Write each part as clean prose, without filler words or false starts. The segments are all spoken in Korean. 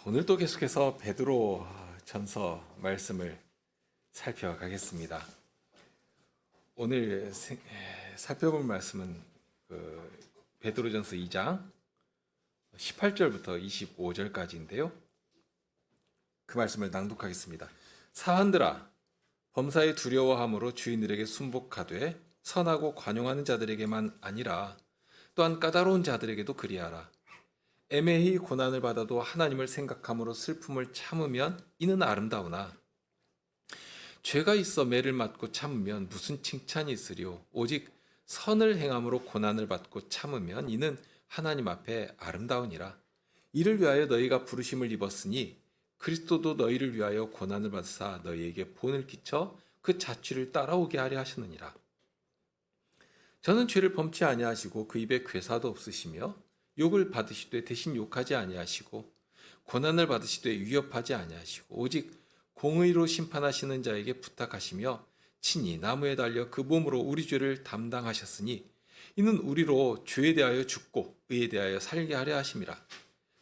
오늘도 계속해서 베드로 전서 말씀을 살펴가겠습니다. 오늘 살펴볼 말씀은 베드로 전서 2장 18절부터 25절까지인데요. 그 말씀을 낭독하겠습니다. 사한들아, 범사에 두려워함으로 주인들에게 순복하되 선하고 관용하는 자들에게만 아니라 또한 까다로운 자들에게도 그리하라. 애매히 고난을 받아도 하나님을 생각함으로 슬픔을 참으면 이는 아름다우나 죄가 있어 매를 맞고 참으면 무슨 칭찬이 있으리요. 오직 선을 행함으로 고난을 받고 참으면 이는 하나님 앞에 아름다우니라. 이를 위하여 너희가 부르심을 입었으니 그리스도도 너희를 위하여 고난을 받으사 너희에게 본을 끼쳐 그 자취를 따라오게 하려 하셨느니라. 저는 죄를 범치 아니하시고 그 입에 괴사도 없으시며 욕을 받으시되 대신 욕하지 아니하시고 고난을 받으시되 위협하지 아니하시고 오직 공의로 심판하시는 자에게 부탁하시며 친히 나무에 달려 그 몸으로 우리 죄를 담당하셨으니 이는 우리로 죄에 대하여 죽고 의에 대하여 살게 하려 하심이라.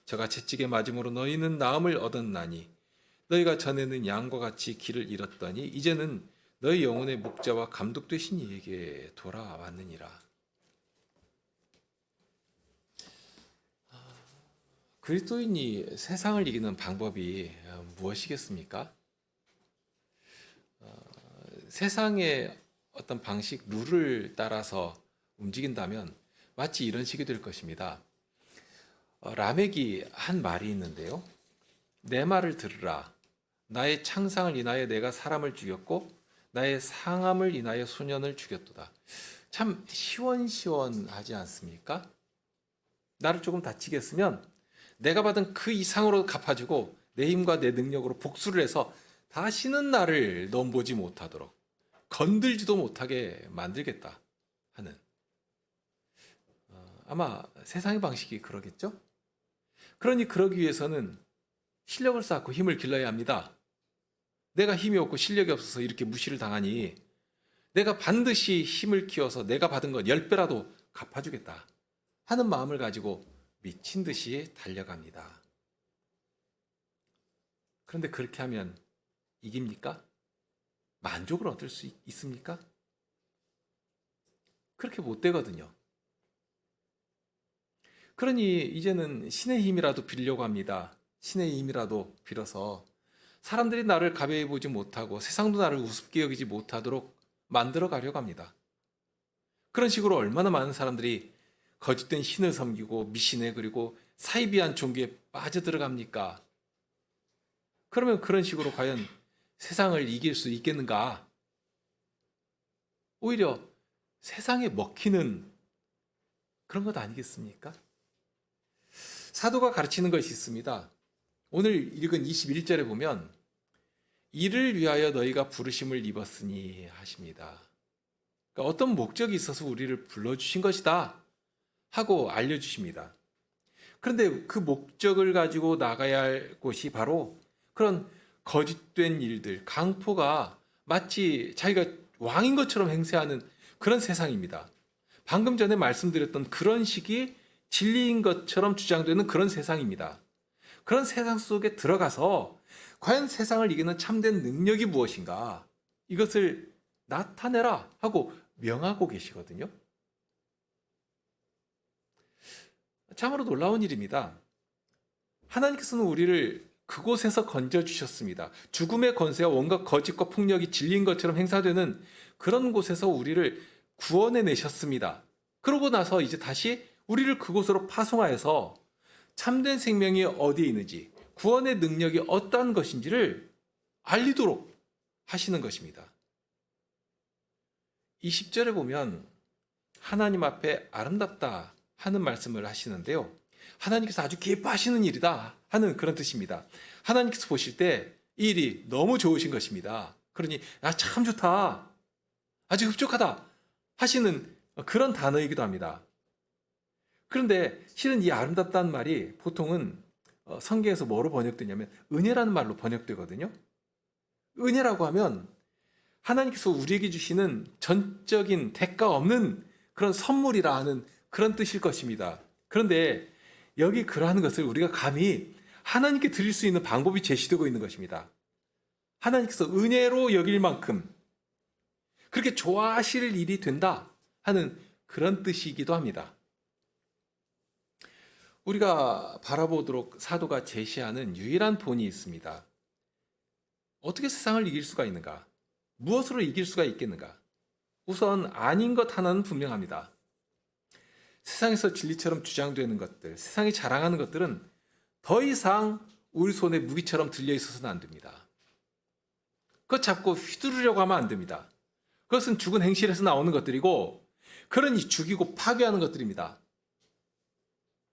저가 채찍에 맞음으로 너희는 나음을 얻었나니 너희가 전에는 양과 같이 길을 잃었더니 이제는 너희 영혼의 목자와 감독 되신 이에게 돌아왔느니라. 그리스도인이 세상을 이기는 방법이 무엇이겠습니까? 세상의 어떤 방식, 룰을 따라서 움직인다면 마치 이런 식이 될 것입니다. 라멕이 한 말이 있는데요. 내 말을 들으라. 나의 창상을 인하여 내가 사람을 죽였고 나의 상함을 인하여 소년을 죽였도다. 참 시원시원하지 않습니까? 나를 조금 다치게 했으면 내가 받은 그 이상으로 갚아주고 내 힘과 내 능력으로 복수를 해서 다시는 나를 넘보지 못하도록 건들지도 못하게 만들겠다 하는 아마 세상의 방식이 그러겠죠? 그러니 그러기 위해서는 실력을 쌓고 힘을 길러야 합니다. 내가 힘이 없고 실력이 없어서 이렇게 무시를 당하니 내가 반드시 힘을 키워서 내가 받은 건 10배라도 갚아주겠다 하는 마음을 가지고 미친 듯이 달려갑니다. 그런데 그렇게 하면 이깁니까? 만족을 얻을 수 있습니까? 그렇게 못 되거든요. 그러니 이제는 신의 힘이라도 빌려고 합니다. 신의 힘이라도 빌어서 사람들이 나를 가벼이 보지 못하고 세상도 나를 우습게 여기지 못하도록 만들어 가려고 합니다. 그런 식으로 얼마나 많은 사람들이 거짓된 신을 섬기고 미신에 그리고 사이비한 종교에 빠져들어갑니까? 그러면 그런 식으로 과연 세상을 이길 수 있겠는가? 오히려 세상에 먹히는 그런 것 아니겠습니까? 사도가 가르치는 것이 있습니다. 오늘 읽은 21절에 보면 이를 위하여 너희가 부르심을 입었으니 하십니다. 그러니까 어떤 목적이 있어서 우리를 불러주신 것이다 하고 알려주십니다. 그런데 그 목적을 가지고 나가야 할 곳이 바로 그런 거짓된 일들, 강포가 마치 자기가 왕인 것처럼 행세하는 그런 세상입니다. 방금 전에 말씀드렸던 그런 식이 진리인 것처럼 주장되는 그런 세상입니다. 그런 세상 속에 들어가서 과연 세상을 이기는 참된 능력이 무엇인가 이것을 나타내라 하고 명하고 계시거든요. 참으로 놀라운 일입니다. 하나님께서는 우리를 그곳에서 건져주셨습니다. 죽음의 권세와 온갖 거짓과 폭력이 진리인 것처럼 행사되는 그런 곳에서 우리를 구원해 내셨습니다. 그러고 나서 이제 다시 우리를 그곳으로 파송하여서 참된 생명이 어디에 있는지, 구원의 능력이 어떠한 것인지를 알리도록 하시는 것입니다. 20절에 보면 하나님 앞에 아름답다 하는 말씀을 하시는데요. 하나님께서 아주 기뻐하시는 일이다 하는 그런 뜻입니다. 하나님께서 보실 때 이 일이 너무 좋으신 것입니다. 그러니 참 좋다, 아주 흡족하다 하시는 그런 단어이기도 합니다. 그런데 실은 이 아름답다는 말이 보통은 성경에서 뭐로 번역되냐면 은혜라는 말로 번역되거든요. 은혜라고 하면 하나님께서 우리에게 주시는 전적인 대가 없는 그런 선물이라 하는 그런 뜻일 것입니다. 그런데 여기 그러한 것을 우리가 감히 하나님께 드릴 수 있는 방법이 제시되고 있는 것입니다. 하나님께서 은혜로 여길 만큼 그렇게 좋아하실 일이 된다 하는 그런 뜻이기도 합니다. 우리가 바라보도록 사도가 제시하는 유일한 본이 있습니다. 어떻게 세상을 이길 수가 있는가? 무엇으로 이길 수가 있겠는가? 우선 아닌 것 하나는 분명합니다. 세상에서 진리처럼 주장되는 것들, 세상이 자랑하는 것들은 더 이상 우리 손에 무기처럼 들려 있어서는 안 됩니다. 그것 잡고 휘두르려고 하면 안 됩니다. 그것은 죽은 행실에서 나오는 것들이고, 그러니 죽이고 파괴하는 것들입니다.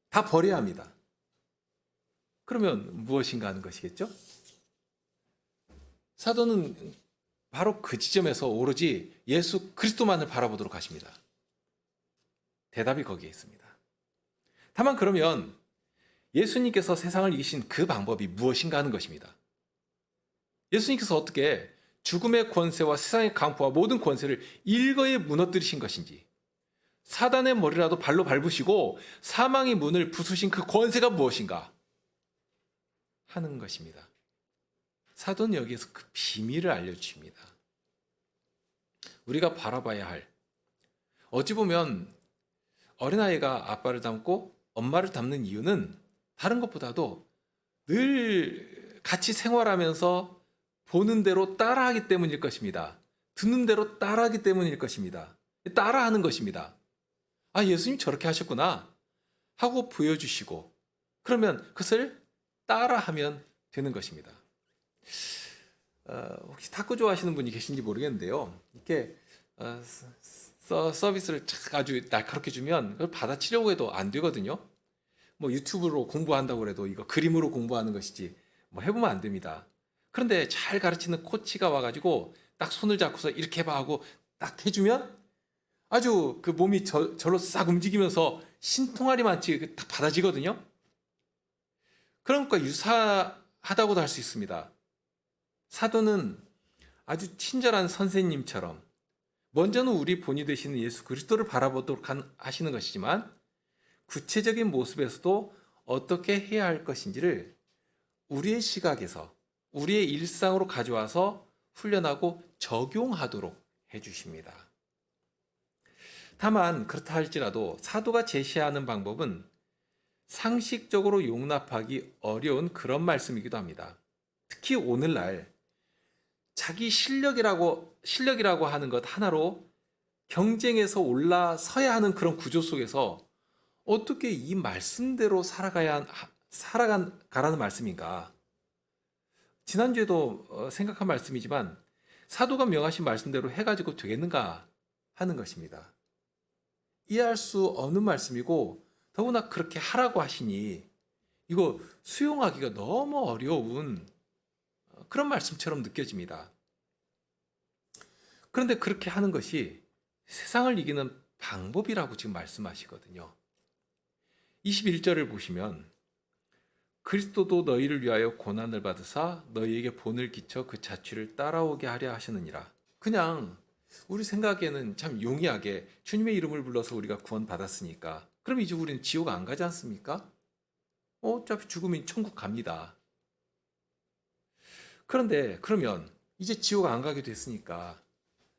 다 버려야 합니다. 그러면 무엇인가 하는 것이겠죠? 사도는 바로 그 지점에서 오로지 예수 그리스도만을 바라보도록 하십니다. 대답이 거기에 있습니다. 다만 그러면 예수님께서 세상을 이기신 그 방법이 무엇인가 하는 것입니다. 예수님께서 어떻게 죽음의 권세와 세상의 강포와 모든 권세를 일거에 무너뜨리신 것인지, 사단의 머리라도 발로 밟으시고 사망의 문을 부수신 그 권세가 무엇인가 하는 것입니다. 사도는 여기에서 그 비밀을 알려주십니다. 우리가 바라봐야 할, 어찌 보면 어린아이가 아빠를 닮고 엄마를 닮는 이유는 다른 것보다도 늘 같이 생활하면서 보는 대로 따라하기 때문일 것입니다. 듣는 대로 따라하기 때문일 것입니다. 따라하는 것입니다. 아, 예수님 저렇게 하셨구나 하고 보여주시고, 그러면 그것을 따라하면 되는 것입니다. 혹시 탁구 좋아하시는 분이 계신지 모르겠는데요. 이렇게 서비스를 아주 날카롭게 주면 그걸 받아치려고 해도 안 되거든요. 뭐 유튜브로 공부한다고 해도 이거 그림으로 공부하는 것이지 뭐 해보면 안 됩니다. 그런데 잘 가르치는 코치가 와가지고 딱 손을 잡고서 이렇게 해봐 하고 딱 해주면 아주 그 몸이 절로 싹 움직이면서 신통하리만치 딱 받아지거든요. 그런 것과 유사하다고도 할 수 있습니다. 사도는 아주 친절한 선생님처럼 먼저는 우리 본이 되시는 예수 그리스도를 바라보도록 하시는 것이지만, 구체적인 모습에서도 어떻게 해야 할 것인지를 우리의 시각에서 우리의 일상으로 가져와서 훈련하고 적용하도록 해주십니다. 다만 그렇다 할지라도 사도가 제시하는 방법은 상식적으로 용납하기 어려운 그런 말씀이기도 합니다. 특히 오늘날 자기 실력이라고 하는 것 하나로 경쟁에서 올라서야 하는 그런 구조 속에서 어떻게 이 말씀대로 살아가라는 말씀인가? 지난주에도 생각한 말씀이지만 사도가 명하신 말씀대로 해가지고 되겠는가 하는 것입니다. 이해할 수 없는 말씀이고, 더구나 그렇게 하라고 하시니 이거 수용하기가 너무 어려운 그런 말씀처럼 느껴집니다. 그런데 그렇게 하는 것이 세상을 이기는 방법이라고 지금 말씀하시거든요. 21절을 보시면 그리스도도 너희를 위하여 고난을 받으사 너희에게 본을 끼쳐 그 자취를 따라오게 하려 하시느니라. 그냥 우리 생각에는 참 용이하게 주님의 이름을 불러서 우리가 구원받았으니까 그럼 이제 우리는 지옥 안 가지 않습니까? 어차피 죽으면 천국 갑니다. 그런데 그러면 이제 지옥 안 가게 됐으니까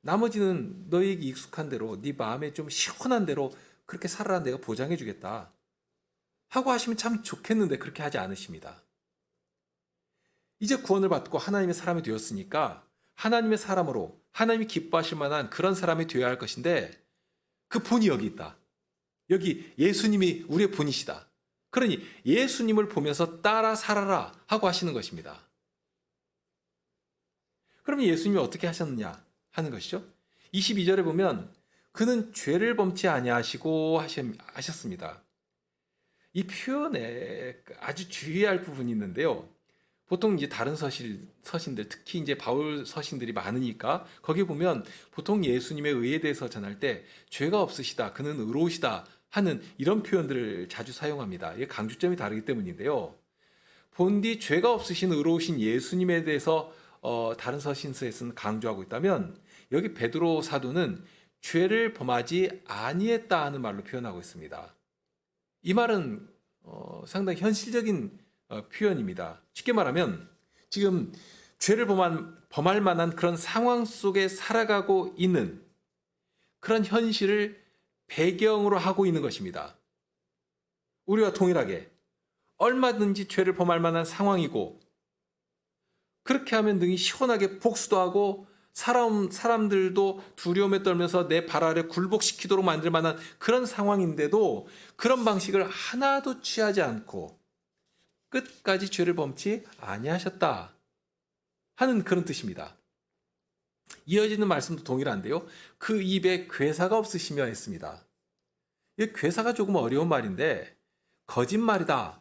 나머지는 너희에게 익숙한 대로 네 마음에 좀 시원한 대로 그렇게 살아라, 내가 보장해 주겠다 하고 하시면 참 좋겠는데 그렇게 하지 않으십니다. 이제 구원을 받고 하나님의 사람이 되었으니까 하나님의 사람으로 하나님이 기뻐하실 만한 그런 사람이 되어야 할 것인데, 그 본이 여기 있다. 여기 예수님이 우리의 본이시다. 그러니 예수님을 보면서 따라 살아라 하고 하시는 것입니다. 그러면 예수님이 어떻게 하셨느냐 하는 것이죠. 22절에 보면 그는 죄를 범치 아니하시고 하셨습니다. 이 표현에 아주 주의할 부분이 있는데요. 보통 이제 다른 서신들, 특히 이제 바울 서신들이 많으니까 거기 보면 보통 예수님의 의에 대해서 전할 때 죄가 없으시다, 그는 의로우시다 하는 이런 표현들을 자주 사용합니다. 이게 강조점이 다르기 때문인데요. 본디 죄가 없으신 의로우신 예수님에 대해서 다른 서신서에서는 강조하고 있다면, 여기 베드로 사도는 죄를 범하지 아니했다 하는 말로 표현하고 있습니다. 이 말은 상당히 현실적인 표현입니다. 쉽게 말하면 지금 죄를 범할 만한 그런 상황 속에 살아가고 있는 그런 현실을 배경으로 하고 있는 것입니다. 우리와 동일하게 얼마든지 죄를 범할 만한 상황이고, 그렇게 하면 능히 시원하게 복수도 하고 사람들도 두려움에 떨면서 내 발 아래 굴복시키도록 만들 만한 그런 상황인데도 그런 방식을 하나도 취하지 않고 끝까지 죄를 범치 아니하셨다 하는 그런 뜻입니다. 이어지는 말씀도 동일한데요. 그 입에 괴사가 없으시며 했습니다. 이 괴사가 조금 어려운 말인데 거짓말이다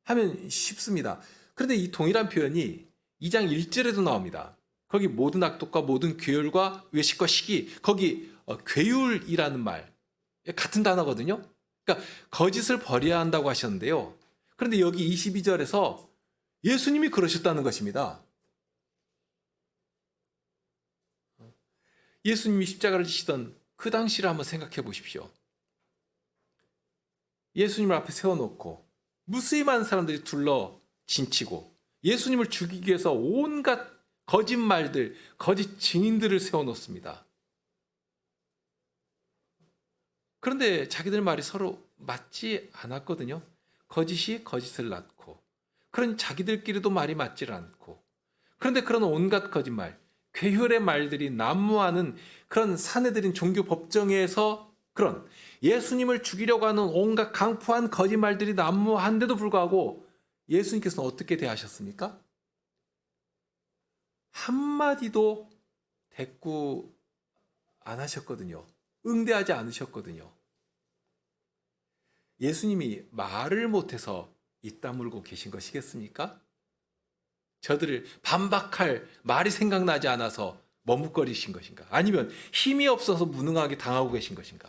하면 쉽습니다. 그런데 이 동일한 표현이 2장 1절에도 나옵니다. 거기 모든 악독과 모든 괴율과 외식과 시기, 거기 괴율이라는 말 같은 단어거든요. 그러니까 거짓을 버려야 한다고 하셨는데요. 그런데 여기 22절에서 예수님이 그러셨다는 것입니다. 예수님이 십자가를 지시던 그 당시를 한번 생각해 보십시오. 예수님을 앞에 세워놓고 무수히 많은 사람들이 둘러 진치고 예수님을 죽이기 위해서 온갖 거짓말들, 거짓 증인들을 세워놓습니다. 그런데 자기들 말이 서로 맞지 않았거든요. 거짓이 거짓을 낳고, 그런 자기들끼리도 말이 맞질 않고, 그런데 그런 온갖 거짓말, 괴혈의 말들이 난무하는 그런 사내들인 종교 법정에서 그런 예수님을 죽이려고 하는 온갖 강포한 거짓말들이 난무한데도 불구하고 예수님께서는 어떻게 대하셨습니까? 한마디도 대꾸 안 하셨거든요. 응대하지 않으셨거든요. 예수님이 말을 못해서 입 다물고 계신 것이겠습니까? 저들을 반박할 말이 생각나지 않아서 머뭇거리신 것인가? 아니면 힘이 없어서 무능하게 당하고 계신 것인가?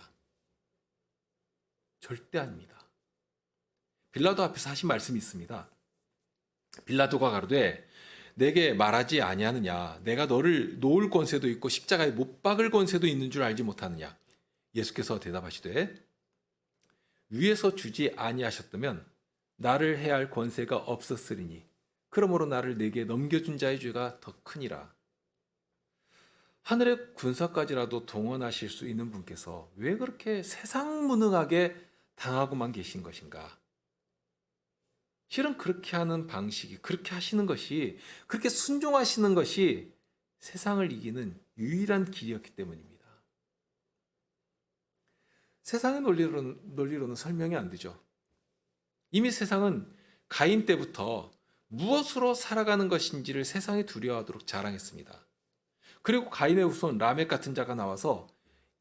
절대 아닙니다. 빌라도 앞에서 하신 말씀이 있습니다. 빌라도가 가로되 내게 말하지 아니하느냐? 내가 너를 놓을 권세도 있고 십자가에 못 박을 권세도 있는 줄 알지 못하느냐? 예수께서 대답하시되 위에서 주지 아니하셨다면 나를 해할 권세가 없었으리니 그러므로 나를 내게 넘겨준 자의 죄가 더 크니라. 하늘의 군사까지라도 동원하실 수 있는 분께서 왜 그렇게 세상무능하게 당하고만 계신 것인가? 실은 그렇게 하는 방식이, 그렇게 하시는 것이, 그렇게 순종하시는 것이 세상을 이기는 유일한 길이었기 때문입니다. 세상의 논리로는 설명이 안 되죠. 이미 세상은 가인 때부터 무엇으로 살아가는 것인지를 세상이 두려워하도록 자랑했습니다. 그리고 가인의 후손 라멕 같은 자가 나와서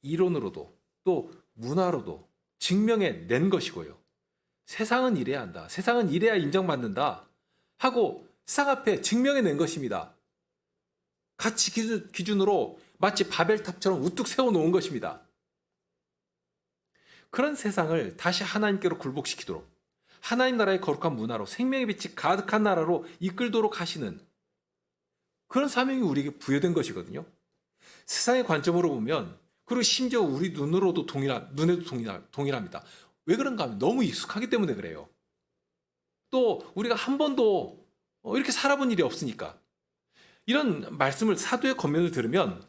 이론으로도 또 문화로도 증명해 낸 것이고요. 세상은 이래야 한다. 세상은 이래야 인정받는다. 하고 세상 앞에 증명해 낸 것입니다. 가치 기준으로 마치 바벨탑처럼 우뚝 세워놓은 것입니다. 그런 세상을 다시 하나님께로 굴복시키도록 하나님 나라의 거룩한 문화로 생명의 빛이 가득한 나라로 이끌도록 하시는 그런 사명이 우리에게 부여된 것이거든요. 세상의 관점으로 보면, 그리고 심지어 우리 눈으로도 눈에도 동일합니다. 왜 그런가 하면 너무 익숙하기 때문에 그래요. 또 우리가 한 번도 이렇게 살아본 일이 없으니까. 이런 말씀을, 사도의 권면을 들으면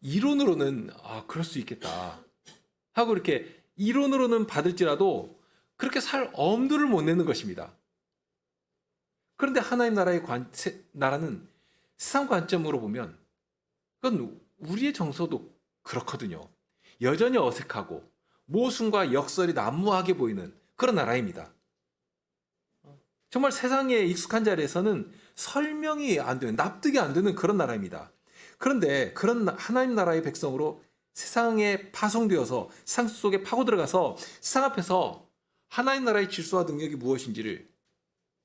이론으로는 그럴 수 있겠다 하고 이렇게 이론으로는 받을지라도 그렇게 살 엄두를 못 내는 것입니다. 그런데 하나님 나라의 나라는 세상 관점으로 보면 그건 우리의 정서도 그렇거든요. 여전히 어색하고 모순과 역설이 난무하게 보이는 그런 나라입니다. 정말 세상에 익숙한 자리에서는 설명이 안 되는, 납득이 안 되는 그런 나라입니다. 그런데 그런 하나님 나라의 백성으로 세상에 파송되어서 세상 속에 파고 들어가서 세상 앞에서 하나님 나라의 질서와 능력이 무엇인지를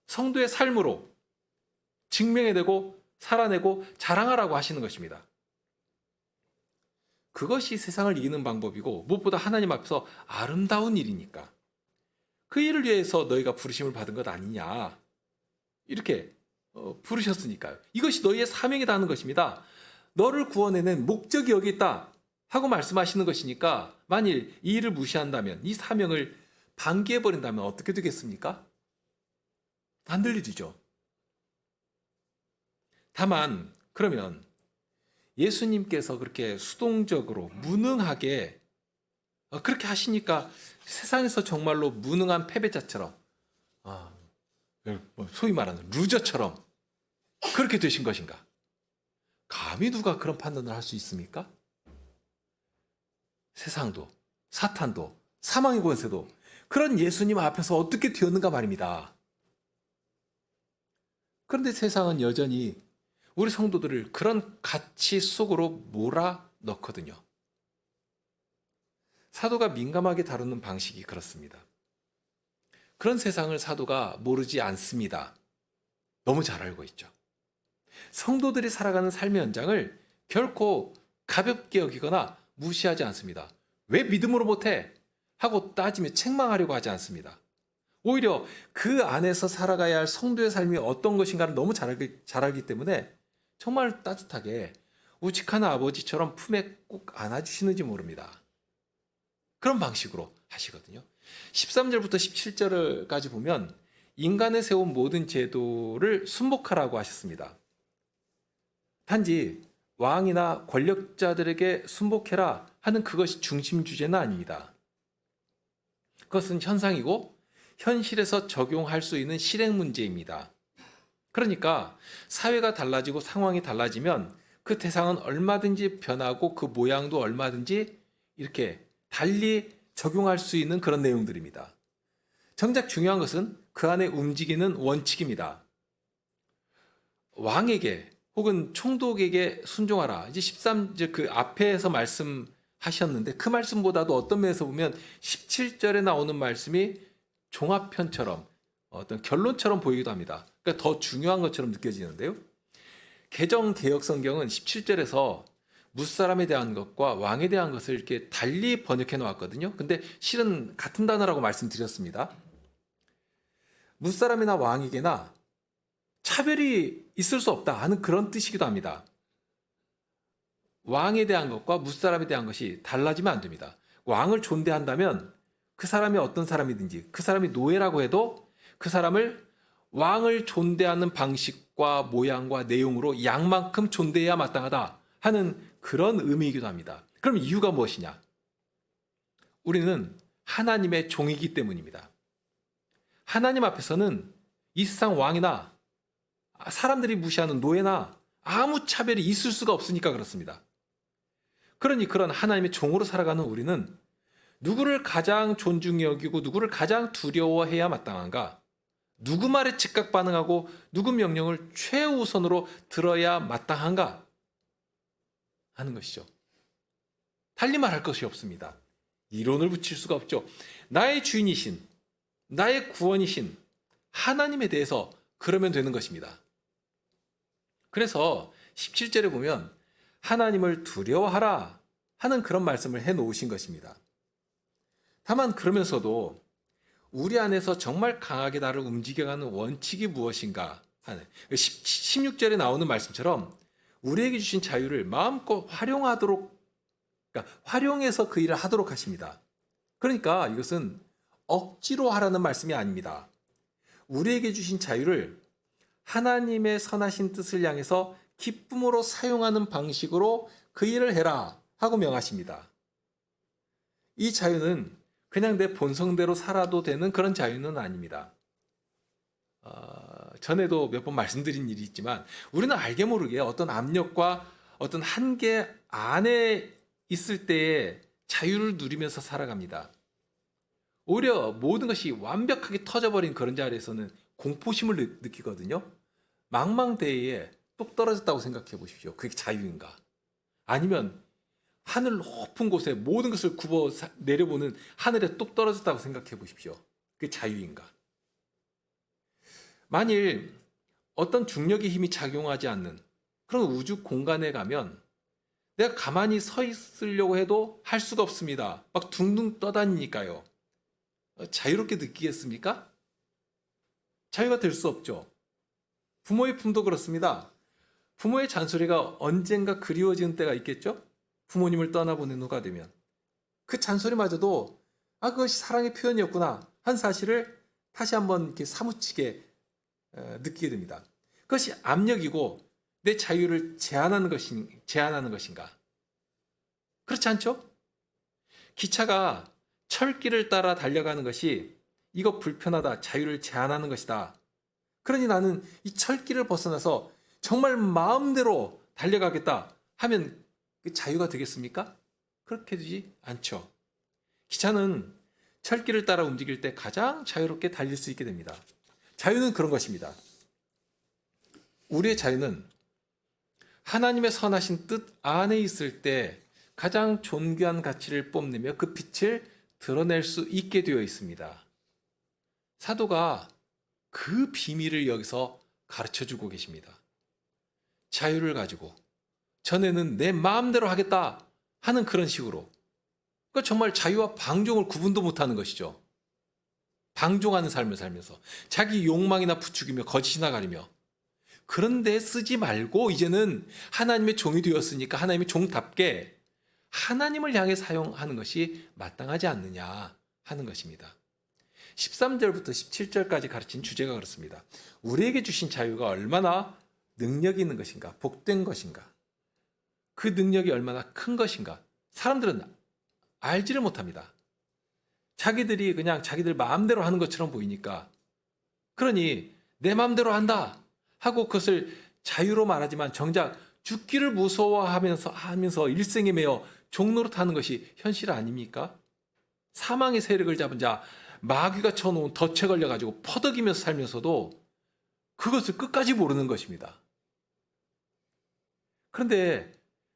성도의 삶으로 증명해내고 살아내고 자랑하라고 하시는 것입니다. 그것이 세상을 이기는 방법이고 무엇보다 하나님 앞에서 아름다운 일이니까 그 일을 위해서 너희가 부르심을 받은 것 아니냐, 이렇게 부르셨으니까요. 이것이 너희의 사명이다 하는 것입니다. 너를 구원해낸 목적이 여기 있다 하고 말씀하시는 것이니까 만일 이 일을 무시한다면, 이 사명을 방기해버린다면 어떻게 되겠습니까? 안 될 일이죠. 다만 그러면 예수님께서 그렇게 수동적으로 무능하게 그렇게 하시니까 세상에서 정말로 무능한 패배자처럼 소위 말하는 루저처럼 그렇게 되신 것인가? 감히 누가 그런 판단을 할 수 있습니까? 세상도 사탄도 사망의 권세도 그런 예수님 앞에서 어떻게 되었는가 말입니다. 그런데 세상은 여전히 우리 성도들을 그런 가치 속으로 몰아넣거든요. 사도가 민감하게 다루는 방식이 그렇습니다. 그런 세상을 사도가 모르지 않습니다. 너무 잘 알고 있죠. 성도들이 살아가는 삶의 현장을 결코 가볍게 여기거나 무시하지 않습니다. 왜 믿음으로 못해? 하고 따지며 책망하려고 하지 않습니다. 오히려 그 안에서 살아가야 할 성도의 삶이 어떤 것인가를 너무 잘 알기 때문에 정말 따뜻하게 우직한 아버지처럼 품에 꼭 안아주시는지 모릅니다. 그런 방식으로 하시거든요. 13절부터 17절까지 보면 인간에 세운 모든 제도를 순복하라고 하셨습니다. 단지 왕이나 권력자들에게 순복해라 하는 그것이 중심 주제는 아닙니다. 그것은 현상이고 현실에서 적용할 수 있는 실행 문제입니다. 그러니까 사회가 달라지고 상황이 달라지면 그 대상은 얼마든지 변하고 그 모양도 얼마든지 이렇게 달리 적용할 수 있는 그런 내용들입니다. 정작 중요한 것은 그 안에 움직이는 원칙입니다. 왕에게 혹은 총독에게 순종하라. 이제 13절 그 앞에서 말씀하셨는데 그 말씀보다도 어떤 면에서 보면 17절에 나오는 말씀이 종합편처럼 어떤 결론처럼 보이기도 합니다. 그러니까 더 중요한 것처럼 느껴지는데요. 개정개혁성경은 17절에서 무사람에 대한 것과 왕에 대한 것을 이렇게 달리 번역해 놓았거든요. 근데 실은 같은 단어라고 말씀드렸습니다. 무사람이나 왕에게나 차별이 있을 수 없다 하는 그런 뜻이기도 합니다. 왕에 대한 것과 무사람에 대한 것이 달라지면 안 됩니다. 왕을 존대한다면 그 사람이 어떤 사람이든지 그 사람이 노예라고 해도 그 사람을 왕을 존대하는 방식과 모양과 내용으로 양만큼 존대해야 마땅하다 하는 그런 의미이기도 합니다. 그럼 이유가 무엇이냐? 우리는 하나님의 종이기 때문입니다. 하나님 앞에서는 이 세상 왕이나 사람들이 무시하는 노예나 아무 차별이 있을 수가 없으니까 그렇습니다. 그러니 그런 하나님의 종으로 살아가는 우리는 누구를 가장 존중히 여기고 누구를 가장 두려워해야 마땅한가? 누구 말에 즉각 반응하고 누구 명령을 최우선으로 들어야 마땅한가? 하는 것이죠. 달리 말할 것이 없습니다. 이론을 붙일 수가 없죠. 나의 주인이신, 나의 구원이신 하나님에 대해서 그러면 되는 것입니다. 그래서 17절에 보면 하나님을 두려워하라 하는 그런 말씀을 해놓으신 것입니다. 다만 그러면서도 우리 안에서 정말 강하게 나를 움직여가는 원칙이 무엇인가 하는 16절에 나오는 말씀처럼 우리에게 주신 자유를 마음껏 활용하도록, 그러니까 활용해서 그 일을 하도록 하십니다. 그러니까 이것은 억지로 하라는 말씀이 아닙니다. 우리에게 주신 자유를 하나님의 선하신 뜻을 향해서 기쁨으로 사용하는 방식으로 그 일을 해라 하고 명하십니다. 이 자유는 그냥 내 본성대로 살아도 되는 그런 자유는 아닙니다. 전에도 몇 번 말씀드린 일이 있지만 우리는 알게 모르게 어떤 압력과 어떤 한계 안에 있을 때의 자유를 누리면서 살아갑니다. 오히려 모든 것이 완벽하게 터져버린 그런 자리에서는 공포심을 느끼거든요. 망망대해에 똑 떨어졌다고 생각해 보십시오. 그게 자유인가? 아니면 하늘 높은 곳에 모든 것을 굽어 내려보는 하늘에 똑 떨어졌다고 생각해 보십시오. 그게 자유인가? 만일 어떤 중력의 힘이 작용하지 않는 그런 우주 공간에 가면 내가 가만히 서 있으려고 해도 할 수가 없습니다. 막 둥둥 떠다니니까요. 자유롭게 느끼겠습니까? 자유가 될 수 없죠. 부모의 품도 그렇습니다. 부모의 잔소리가 언젠가 그리워지는 때가 있겠죠? 부모님을 떠나보낸 후가 되면. 그 잔소리마저도 그것이 사랑의 표현이었구나 한 사실을 다시 한번 이렇게 사무치게 느끼게 됩니다. 그것이 압력이고 내 자유를 제한하는 것인가? 그렇지 않죠? 기차가 철길을 따라 달려가는 것이 이거 불편하다, 자유를 제한하는 것이다. 그러니 나는 이 철길을 벗어나서 정말 마음대로 달려가겠다 하면 그 자유가 되겠습니까? 그렇게 되지 않죠. 기차는 철길을 따라 움직일 때 가장 자유롭게 달릴 수 있게 됩니다. 자유는 그런 것입니다. 우리의 자유는 하나님의 선하신 뜻 안에 있을 때 가장 존귀한 가치를 뽐내며 그 빛을 드러낼 수 있게 되어 있습니다. 사도가 그 비밀을 여기서 가르쳐 주고 계십니다. 자유를 가지고 전에는 내 마음대로 하겠다 하는 그런 식으로, 그러니까 정말 자유와 방종을 구분도 못하는 것이죠. 방종하는 삶을 살면서 자기 욕망이나 부추기며 거짓이나 가리며, 그런데 쓰지 말고 이제는 하나님의 종이 되었으니까 하나님의 종답게 하나님을 향해 사용하는 것이 마땅하지 않느냐 하는 것입니다. 13절부터 17절까지 가르친 주제가 그렇습니다. 우리에게 주신 자유가 얼마나 능력이 있는 것인가, 복된 것인가, 그 능력이 얼마나 큰 것인가, 사람들은 알지를 못합니다. 자기들이 그냥 자기들 마음대로 하는 것처럼 보이니까, 그러니 내 마음대로 한다 하고 그것을 자유로 말하지만 정작 죽기를 무서워하면서 일생에 매여 종노릇하는 것이 현실 아닙니까? 사망의 세력을 잡은 자, 마귀가 쳐놓은 덫에 걸려가지고 퍼덕이면서 살면서도 그것을 끝까지 모르는 것입니다. 그런데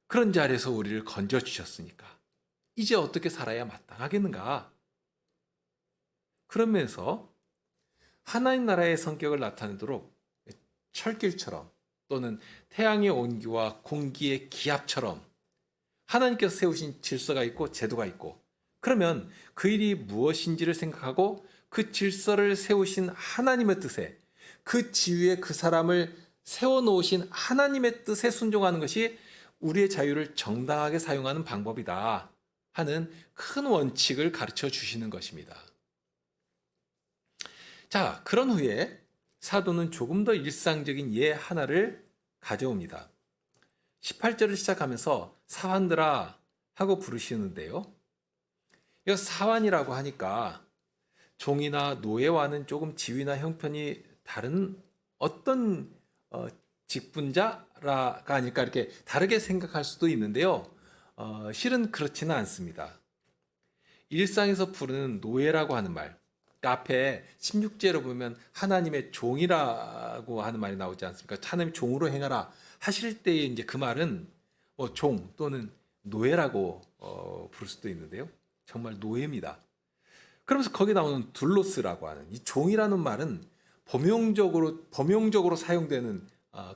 그런 자리에서 우리를 건져주셨으니까 이제 어떻게 살아야 마땅하겠는가? 그런 면에서 하나님 나라의 성격을 나타내도록 철길처럼 또는 태양의 온기와 공기의 기압처럼 하나님께서 세우신 질서가 있고 제도가 있고, 그러면 그 일이 무엇인지를 생각하고 그 질서를 세우신 하나님의 뜻에, 그 지위에 그 사람을 세워놓으신 하나님의 뜻에 순종하는 것이 우리의 자유를 정당하게 사용하는 방법이다 하는 큰 원칙을 가르쳐 주시는 것입니다. 자, 그런 후에 사도는 조금 더 일상적인 예 하나를 가져옵니다. 18절을 시작하면서 사환들아 하고 부르시는데요. 이 사환이라고 하니까 종이나 노예와는 조금 지위나 형편이 다른 어떤 직분자가 아닐까 이렇게 다르게 생각할 수도 있는데요. 실은 그렇지는 않습니다. 일상에서 부르는 노예라고 하는 말, 앞에 16제로 보면 하나님의 종이라고 하는 말이 나오지 않습니까? 하나님 종으로 행하라 하실 때에 이제 그 말은 종 또는 노예라고 부를 수도 있는데요. 정말 노예입니다. 그러면서 거기 나오는 둘로스라고 하는 이 종이라는 말은 범용적으로 사용되는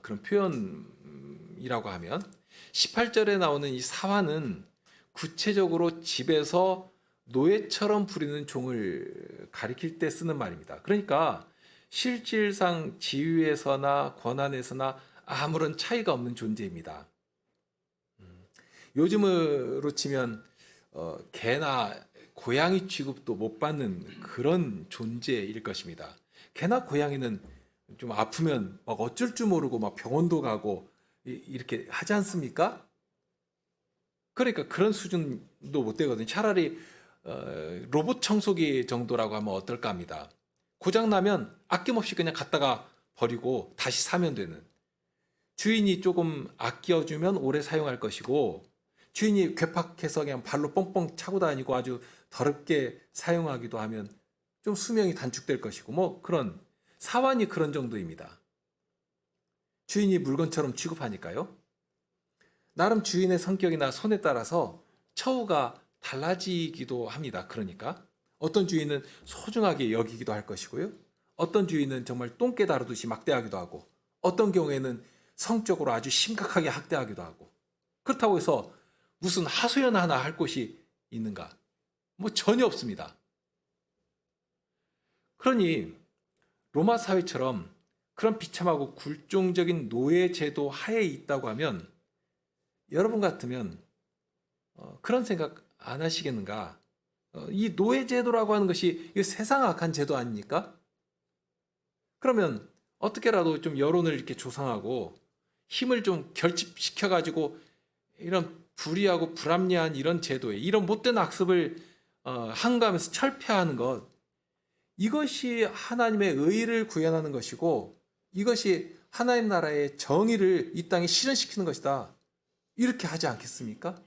그런 표현이라고 하면, 18절에 나오는 이 사화는 구체적으로 집에서 노예처럼 부리는 종을 가리킬 때 쓰는 말입니다. 그러니까 실질상 지위에서나 권한에서나 아무런 차이가 없는 존재입니다. 요즘으로 치면 개나 고양이 취급도 못 받는 그런 존재일 것입니다. 개나 고양이는 좀 아프면 막 어쩔 줄 모르고 막 병원도 가고 이렇게 하지 않습니까? 그러니까 그런 수준도 못 되거든요. 차라리 로봇 청소기 정도라고 하면 어떨까 합니다. 고장 나면 아낌없이 그냥 갖다가 버리고 다시 사면 되는, 주인이 조금 아껴주면 오래 사용할 것이고, 주인이 괴팍해서 그냥 발로 뻥뻥 차고 다니고 아주 더럽게 사용하기도 하면 좀 수명이 단축될 것이고, 그런 사환이 그런 정도입니다. 주인이 물건처럼 취급하니까요. 나름 주인의 성격이나 손에 따라서 처우가 달라지기도 합니다. 그러니까 어떤 주인은 소중하게 여기기도 할 것이고요. 어떤 주인은 정말 똥개 다루듯이 막대하기도 하고, 어떤 경우에는 성적으로 아주 심각하게 학대하기도 하고, 그렇다고 해서 무슨 하소연 하나 할 곳이 있는가? 전혀 없습니다. 그러니 로마 사회처럼 그런 비참하고 굴종적인 노예 제도 하에 있다고 하면 여러분 같으면 그런 생각 안 하시겠는가? 이 노예 제도라고 하는 것이 세상 악한 제도 아닙니까? 그러면 어떻게라도 좀 여론을 이렇게 조성하고 힘을 좀 결집시켜 가지고 이런 불의하고 불합리한 이런 제도에 이런 못된 악습을 한가하면서 철폐하는 것, 이것이 하나님의 의를 구현하는 것이고 이것이 하나님 나라의 정의를 이 땅에 실현시키는 것이다. 이렇게 하지 않겠습니까?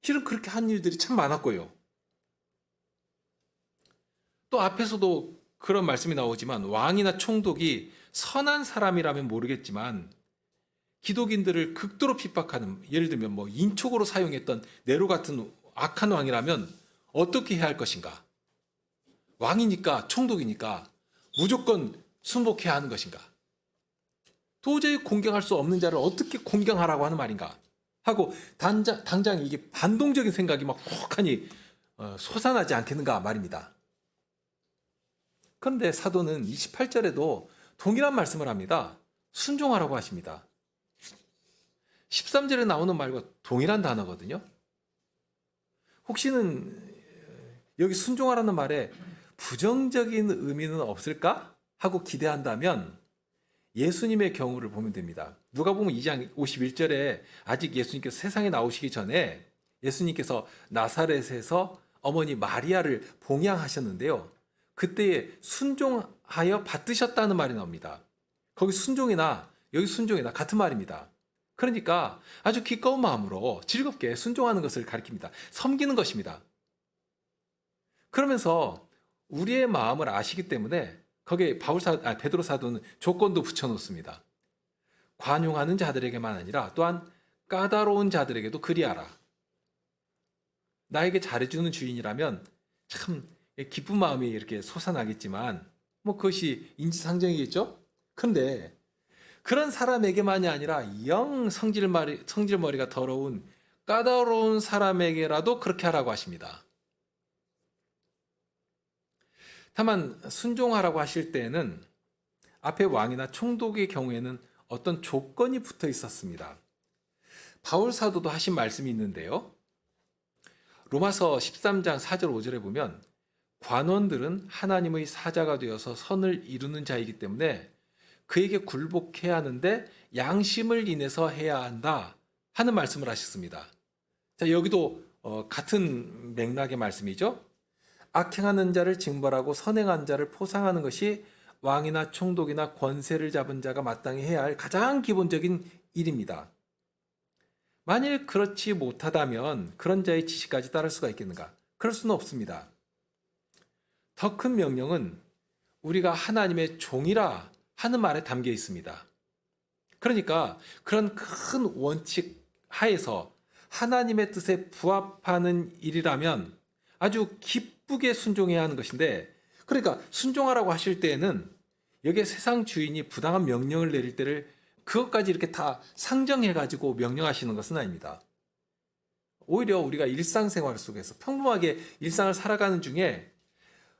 실은 그렇게 한 일들이 참 많았고요. 또 앞에서도 그런 말씀이 나오지만 왕이나 총독이 선한 사람이라면 모르겠지만 기독인들을 극도로 핍박하는, 예를 들면 뭐 인촉으로 사용했던 네로 같은 악한 왕이라면 어떻게 해야 할 것인가? 왕이니까, 총독이니까 무조건 순복해야 하는 것인가? 도저히 공경할 수 없는 자를 어떻게 공경하라고 하는 말인가? 하고 당장 이게 반동적인 생각이 막 혹하니 솟아나지 않겠는가 말입니다. 그런데 사도는 28절에도 동일한 말씀을 합니다. 순종하라고 하십니다. 13절에 나오는 말과 동일한 단어거든요. 혹시는 여기 순종하라는 말에 부정적인 의미는 없을까? 하고 기대한다면 예수님의 경우를 보면 됩니다. 누가복음 2장 51절에 아직 예수님께서 세상에 나오시기 전에 예수님께서 나사렛에서 어머니 마리아를 봉양하셨는데요. 그때에 순종하여 받드셨다는 말이 나옵니다. 거기 순종이나 여기 순종이나 같은 말입니다. 그러니까 아주 기꺼운 마음으로 즐겁게 순종하는 것을 가리킵니다. 섬기는 것입니다. 그러면서 우리의 마음을 아시기 때문에 거기에 베드로 사도는 조건도 붙여놓습니다. 관용하는 자들에게만 아니라 또한 까다로운 자들에게도 그리하라. 나에게 잘해주는 주인이라면 참 기쁜 마음이 이렇게 솟아나겠지만 뭐 그것이 인지상정이겠죠? 그런데 그런 사람에게만이 아니라 영 성질머리가 더러운 까다로운 사람에게라도 그렇게 하라고 하십니다. 다만 순종하라고 하실 때에는 앞에 왕이나 총독의 경우에는 어떤 조건이 붙어 있었습니다. 바울 사도도 하신 말씀이 있는데요. 로마서 13장 4절 5절에 보면 관원들은 하나님의 사자가 되어서 선을 이루는 자이기 때문에 그에게 굴복해야 하는데 양심을 인해서 해야 한다 하는 말씀을 하셨습니다. 자, 여기도 같은 맥락의 말씀이죠. 악행하는 자를 징벌하고 선행한 자를 포상하는 것이 왕이나 총독이나 권세를 잡은 자가 마땅히 해야 할 가장 기본적인 일입니다. 만일 그렇지 못하다면 그런 자의 지시까지 따를 수가 있겠는가? 그럴 수는 없습니다. 더 큰 명령은 우리가 하나님의 종이라 하는 말에 담겨 있습니다. 그러니까 그런 큰 원칙 하에서 하나님의 뜻에 부합하는 일이라면 아주 기쁘게 순종해야 하는 것인데, 그러니까 순종하라고 하실 때에는 여기에 세상 주인이 부당한 명령을 내릴 때를 그것까지 이렇게 다 상정해가지고 명령하시는 것은 아닙니다. 오히려 우리가 일상생활 속에서 평범하게 일상을 살아가는 중에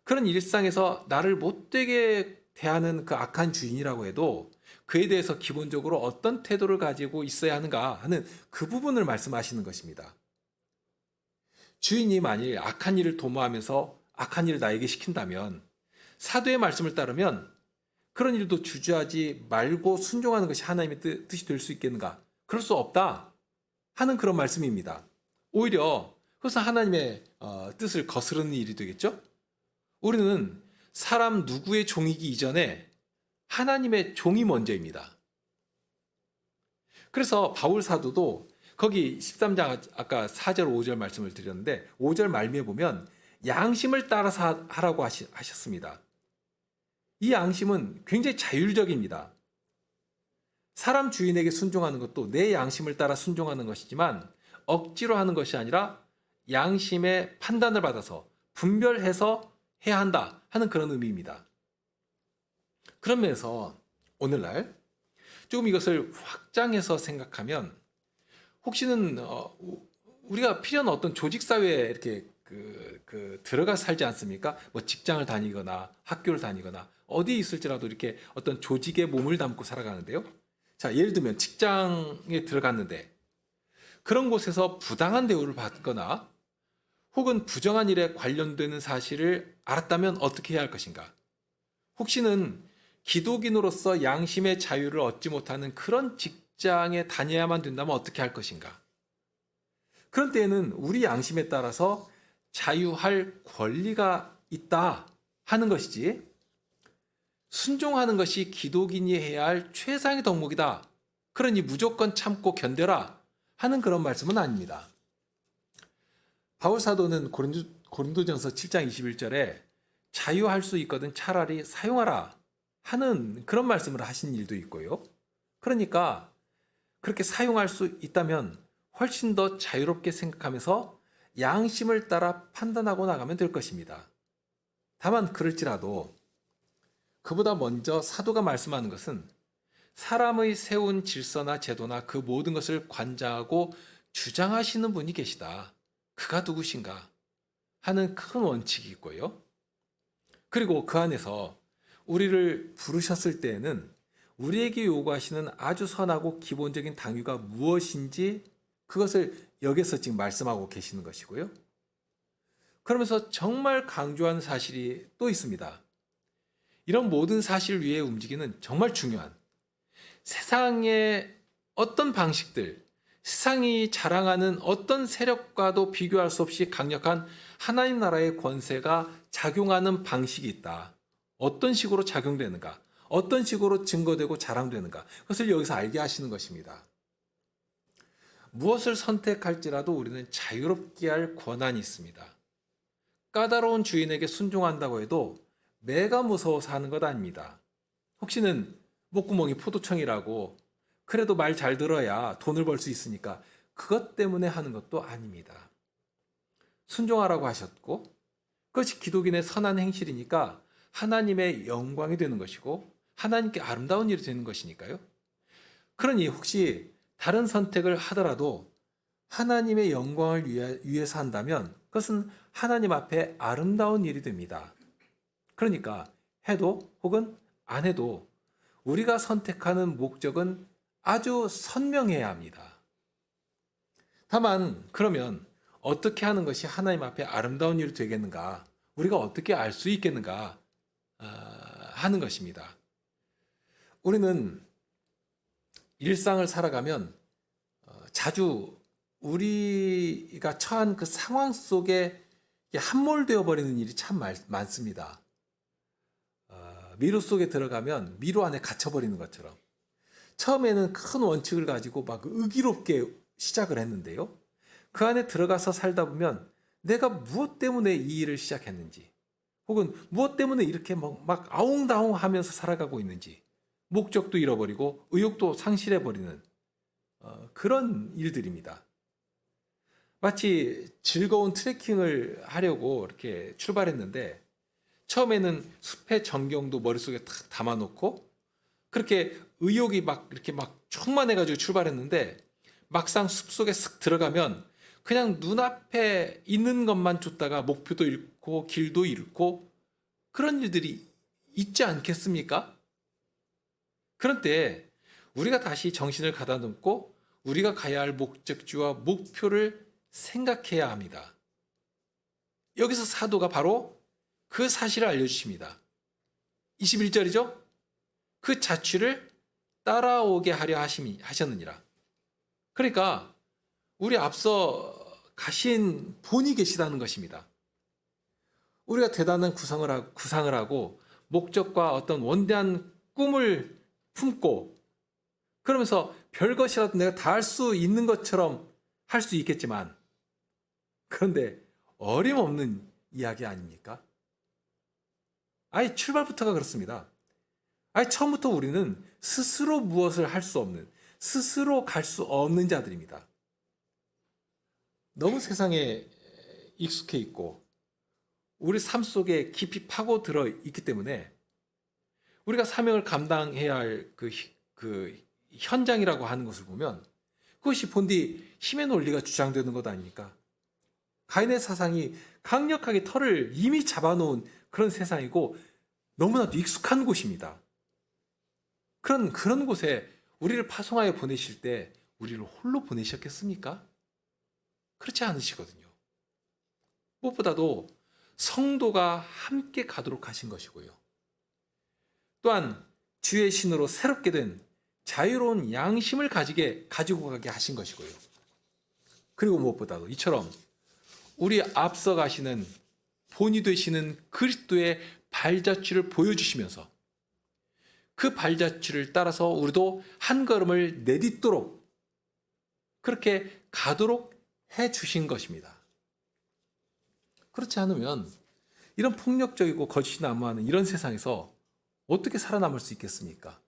그런 일상에서 나를 못되게 대하는 그 악한 주인이라고 해도 그에 대해서 기본적으로 어떤 태도를 가지고 있어야 하는가 하는 그 부분을 말씀하시는 것입니다. 주인이 만일 악한 일을 도모하면서 악한 일을 나에게 시킨다면 사도의 말씀을 따르면 그런 일도 주저하지 말고 순종하는 것이 하나님의 뜻이 될 수 있겠는가? 그럴 수 없다 하는 그런 말씀입니다. 오히려 그것은 하나님의 뜻을 거스르는 일이 되겠죠? 우리는 사람 누구의 종이기 이전에 하나님의 종이 먼저입니다. 그래서 바울 사도도 거기 13장 아까 4절 5절 말씀을 드렸는데 5절 말미에 보면 양심을 따라서 하라고 하셨습니다. 이 양심은 굉장히 자율적입니다. 사람 주인에게 순종하는 것도 내 양심을 따라 순종하는 것이지만 억지로 하는 것이 아니라 양심의 판단을 받아서 분별해서 해야 한다 하는 그런 의미입니다. 그런 면에서 오늘날 조금 이것을 확장해서 생각하면 혹시는 우리가 필요한 어떤 조직 사회에 이렇게 들어가 살지 않습니까? 뭐 직장을 다니거나 학교를 다니거나 어디에 있을지라도 이렇게 어떤 조직에 몸을 담고 살아가는데요. 자, 예를 들면 직장에 들어갔는데 그런 곳에서 부당한 대우를 받거나 혹은 부정한 일에 관련되는 사실을 알았다면 어떻게 해야 할 것인가? 혹시는 기독인으로서 양심의 자유를 얻지 못하는 그런 직장에 다녀야만 된다면 어떻게 할 것인가? 그런 때에는 우리 양심에 따라서 자유할 권리가 있다 하는 것이지, 순종하는 것이 기독인이 해야 할 최상의 덕목이다, 그러니 무조건 참고 견뎌라 하는 그런 말씀은 아닙니다. 바울 사도는 고린도전서 7장 21절에 자유할 수 있거든 차라리 사용하라 하는 그런 말씀을 하신 일도 있고요. 그러니까 그렇게 사용할 수 있다면 훨씬 더 자유롭게 생각하면서 양심을 따라 판단하고 나가면 될 것입니다. 다만 그럴지라도 그보다 먼저 사도가 말씀하는 것은 사람의 세운 질서나 제도나 그 모든 것을 관장하고 주장하시는 분이 계시다. 그가 누구신가 하는 큰 원칙이 있고요. 그리고 그 안에서 우리를 부르셨을 때에는 우리에게 요구하시는 아주 선하고 기본적인 당위가 무엇인지 그것을 여기서 지금 말씀하고 계시는 것이고요. 그러면서 정말 강조한 사실이 또 있습니다. 이런 모든 사실 위에 움직이는 정말 중요한 세상의 어떤 방식들, 세상이 자랑하는 어떤 세력과도 비교할 수 없이 강력한 하나님 나라의 권세가 작용하는 방식이 있다. 어떤 식으로 작용되는가, 어떤 식으로 증거되고 자랑되는가, 그것을 여기서 알게 하시는 것입니다. 무엇을 선택할지라도 우리는 자유롭게 할 권한이 있습니다. 까다로운 주인에게 순종한다고 해도 매가 무서워서 하는 것 아닙니다. 혹시는 목구멍이 포도청이라고 그래도 말 잘 들어야 돈을 벌 수 있으니까 그것 때문에 하는 것도 아닙니다. 순종하라고 하셨고 그것이 기독인의 선한 행실이니까 하나님의 영광이 되는 것이고 하나님께 아름다운 일이 되는 것이니까요. 그러니 혹시 다른 선택을 하더라도 하나님의 영광을 위해서 한다면 그것은 하나님 앞에 아름다운 일이 됩니다. 그러니까 해도 혹은 안 해도 우리가 선택하는 목적은 아주 선명해야 합니다. 다만 그러면 어떻게 하는 것이 하나님 앞에 아름다운 일이 되겠는가, 우리가 어떻게 알 수 있겠는가 하는 것입니다. 우리는 일상을 살아가면 자주 우리가 처한 그 상황 속에 함몰되어 버리는 일이 참 많습니다. 미로 속에 들어가면 미로 안에 갇혀버리는 것처럼 처음에는 큰 원칙을 가지고 막 의기롭게 시작을 했는데요. 그 안에 들어가서 살다 보면 내가 무엇 때문에 이 일을 시작했는지 혹은 무엇 때문에 이렇게 막 아웅다웅 하면서 살아가고 있는지 목적도 잃어버리고 의욕도 상실해버리는 그런 일들입니다. 마치 즐거운 트레킹을 하려고 이렇게 출발했는데 처음에는 숲의 전경도 머릿속에 탁 담아놓고 그렇게 의욕이 이렇게 충만해가지고 출발했는데 막상 숲속에 쓱 들어가면 그냥 눈앞에 있는 것만 쫓다가 목표도 잃고 길도 잃고 그런 일들이 있지 않겠습니까? 그런 때 우리가 다시 정신을 가다듬고 우리가 가야 할 목적지와 목표를 생각해야 합니다. 여기서 사도가 바로 그 사실을 알려주십니다. 21절이죠? 그 자취를 따라오게 하려 하셨느니라. 그러니까 우리 앞서 가신 분이 계시다는 것입니다. 우리가 대단한 구상을 하고 목적과 어떤 원대한 꿈을 품고 그러면서 별것이라도 내가 다 할 수 있는 것처럼 할 수 있겠지만 그런데 어림없는 이야기 아닙니까? 아예 출발부터가 그렇습니다. 아예 처음부터 우리는 스스로 무엇을 할 수 없는, 스스로 갈 수 없는 자들입니다. 너무 세상에 익숙해 있고 우리 삶 속에 깊이 파고들어 있기 때문에 우리가 사명을 감당해야 할 그 현장이라고 하는 것을 보면 그것이 본디 힘의 논리가 주장되는 것 아닙니까? 가인의 사상이 강력하게 털을 이미 잡아놓은 그런 세상이고 너무나도 익숙한 곳입니다. 그런 곳에 우리를 파송하여 보내실 때 우리를 홀로 보내셨겠습니까? 그렇지 않으시거든요. 무엇보다도 성도가 함께 가도록 하신 것이고요. 또한 주의 신으로 새롭게 된 자유로운 양심을 가지고 가게 하신 것이고요. 그리고 무엇보다도 이처럼 우리 앞서 가시는 본이 되시는 그리스도의 발자취를 보여주시면서 그 발자취를 따라서 우리도 한 걸음을 내딛도록 그렇게 가도록 해주신 것입니다. 그렇지 않으면 이런 폭력적이고 거짓이 난무하는 이런 세상에서 어떻게 살아남을 수 있겠습니까?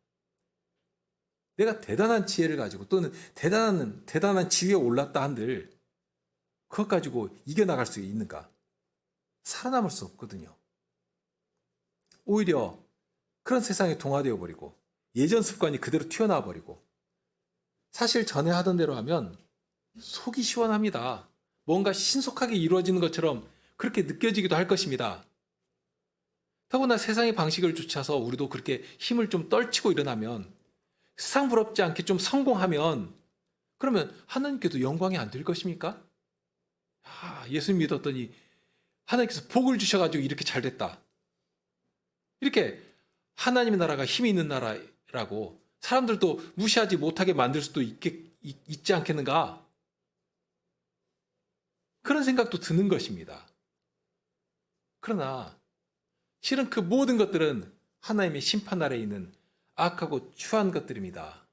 내가 대단한 지혜를 가지고 또는 대단한 지위에 올랐다 한들 그것 가지고 이겨나갈 수 있는가? 살아남을 수 없거든요. 오히려 그런 세상에 동화되어 버리고 예전 습관이 그대로 튀어나와 버리고 사실 전에 하던 대로 하면 속이 시원합니다. 뭔가 신속하게 이루어지는 것처럼 그렇게 느껴지기도 할 것입니다. 더구나 세상의 방식을 쫓아서 우리도 그렇게 힘을 좀 떨치고 일어나면 세상 부럽지 않게 좀 성공하면 그러면 하나님께도 영광이 안 될 것입니까? 예수 믿었더니 하나님께서 복을 주셔가지고 이렇게 잘 됐다. 이렇게 하나님의 나라가 힘이 있는 나라라고 사람들도 무시하지 못하게 만들 수도 있지 않겠는가? 그런 생각도 드는 것입니다. 그러나 실은 그 모든 것들은 하나님의 심판 아래에 있는 악하고 추한 것들입니다.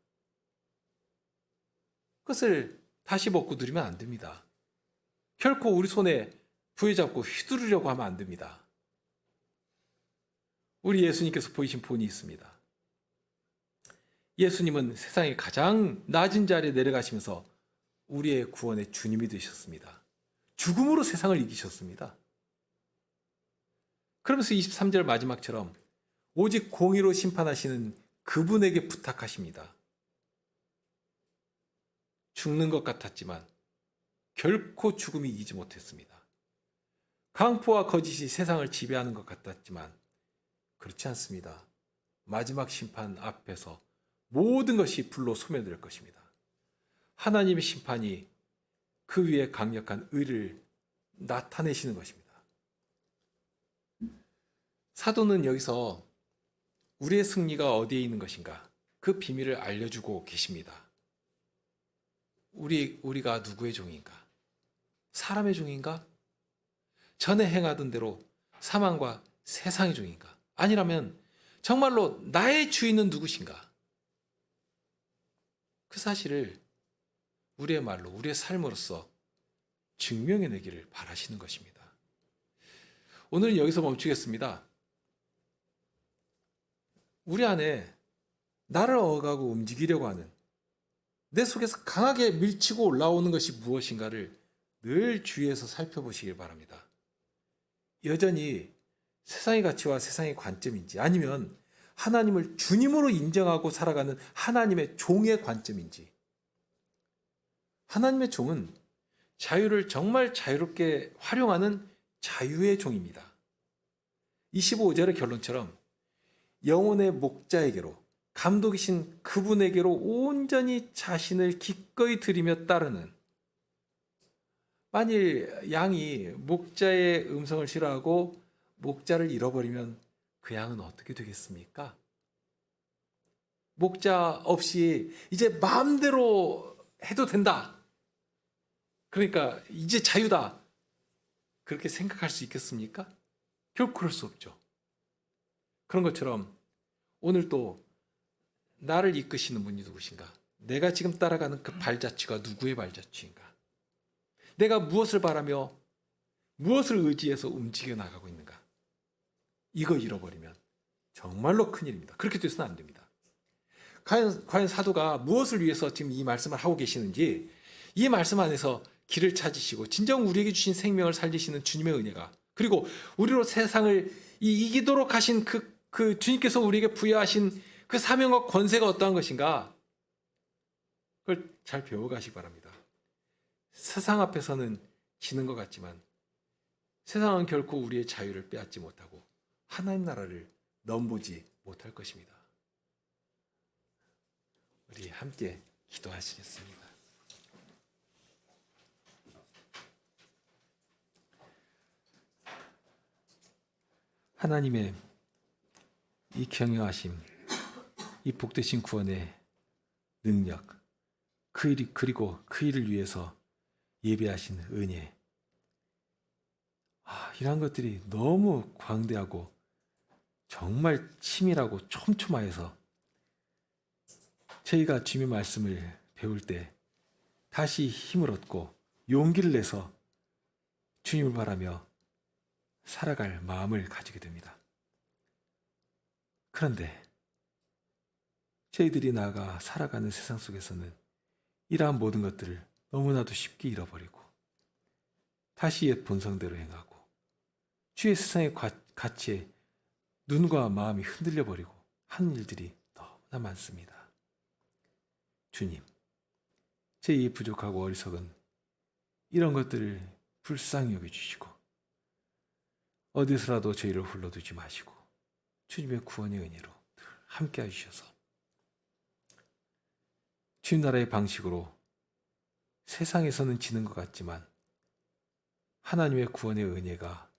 그것을 다시 먹고 누리면 안 됩니다. 결코 우리 손에 부여잡고 휘두르려고 하면 안 됩니다. 우리 예수님께서 보이신 본이 있습니다. 예수님은 세상의 가장 낮은 자리에 내려가시면서 우리의 구원의 주님이 되셨습니다. 죽음으로 세상을 이기셨습니다. 그러면서 23절 마지막처럼 오직 공의로 심판하시는 그분에게 부탁하십니다. 죽는 것 같았지만 결코 죽음이 이기지 못했습니다. 강포와 거짓이 세상을 지배하는 것 같았지만 그렇지 않습니다. 마지막 심판 앞에서 모든 것이 불로 소멸될 것입니다. 하나님의 심판이 그 위에 강력한 의를 나타내시는 것입니다. 사도는 여기서 우리의 승리가 어디에 있는 것인가? 그 비밀을 알려주고 계십니다. 우리가 누구의 종인가? 사람의 종인가? 전에 행하던 대로 사망과 세상의 종인가? 아니라면 정말로 나의 주인은 누구신가? 그 사실을 우리의 말로, 우리의 삶으로서 증명해내기를 바라시는 것입니다. 오늘은 여기서 멈추겠습니다. 우리 안에 나를 어가고 움직이려고 하는 내 속에서 강하게 밀치고 올라오는 것이 무엇인가를 늘 주의해서 살펴보시길 바랍니다. 여전히 세상의 가치와 세상의 관점인지 아니면 하나님을 주님으로 인정하고 살아가는 하나님의 종의 관점인지. 하나님의 종은 자유를 정말 자유롭게 활용하는 자유의 종입니다. 25절의 결론처럼 영혼의 목자에게로 감독이신 그분에게로 온전히 자신을 기꺼이 드리며 따르는 만일 양이 목자의 음성을 싫어하고 목자를 잃어버리면 그 양은 어떻게 되겠습니까? 목자 없이 이제 마음대로 해도 된다. 그러니까 이제 자유다. 그렇게 생각할 수 있겠습니까? 결코 그럴 수 없죠. 그런 것처럼 오늘도 나를 이끄시는 분이 누구신가? 내가 지금 따라가는 그 발자취가 누구의 발자취인가? 내가 무엇을 바라며 무엇을 의지해서 움직여 나가고 있는가? 이거 잃어버리면 정말로 큰일입니다. 그렇게 돼서는 안 됩니다. 과연 사도가 무엇을 위해서 지금 이 말씀을 하고 계시는지 이 말씀 안에서 길을 찾으시고 진정 우리에게 주신 생명을 살리시는 주님의 은혜가 그리고 우리로 세상을 이기도록 하신 그 주님께서 우리에게 부여하신 그 사명과 권세가 어떠한 것인가? 그걸 잘 배워가시기 바랍니다. 세상 앞에서는 지는 것 같지만 세상은 결코 우리의 자유를 빼앗지 못하고 하나님 나라를 넘보지 못할 것입니다. 우리 함께 기도하시겠습니다. 하나님의 이 경영하심 이 복되신 구원의 능력, 그리고 그 일을 위해서 예배하신 은혜, 이러한 것들이 너무 광대하고 정말 치밀하고 촘촘하여서 저희가 주님의 말씀을 배울 때 다시 힘을 얻고 용기를 내서 주님을 바라며 살아갈 마음을 가지게 됩니다. 그런데 저희들이 나아가 살아가는 세상 속에서는 이러한 모든 것들을 너무나도 쉽게 잃어버리고 다시 옛 본성대로 행하고 주의 세상의 가치에 눈과 마음이 흔들려버리고 하는 일들이 너무나 많습니다. 주님, 제2 부족하고 어리석은 이런 것들을 불쌍히 여겨주시고 어디서라도 저희를 홀러두지 마시고 주님의 구원의 은혜로 늘 함께 해주셔서 주님 나라의 방식으로 세상에서는 지는 것 같지만 하나님의 구원의 은혜가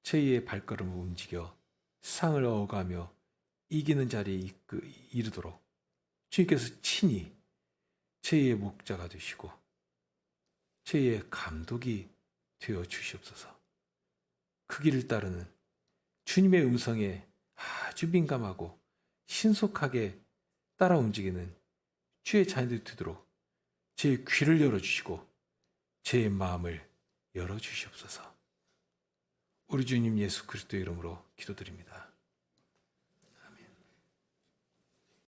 저희의 발걸음을 움직여 세상을 어가며 이기는 자리에 이르도록 주님께서 친히 저희의 목자가 되시고 저희의 감독이 되어 주시옵소서. 그 길을 따르는 주님의 음성에 아주 민감하고 신속하게 따라 움직이는 주의 자녀들이 되도록 제 귀를 열어주시고 제 마음을 열어주시옵소서. 우리 주님 예수 그리스도의 이름으로 기도드립니다.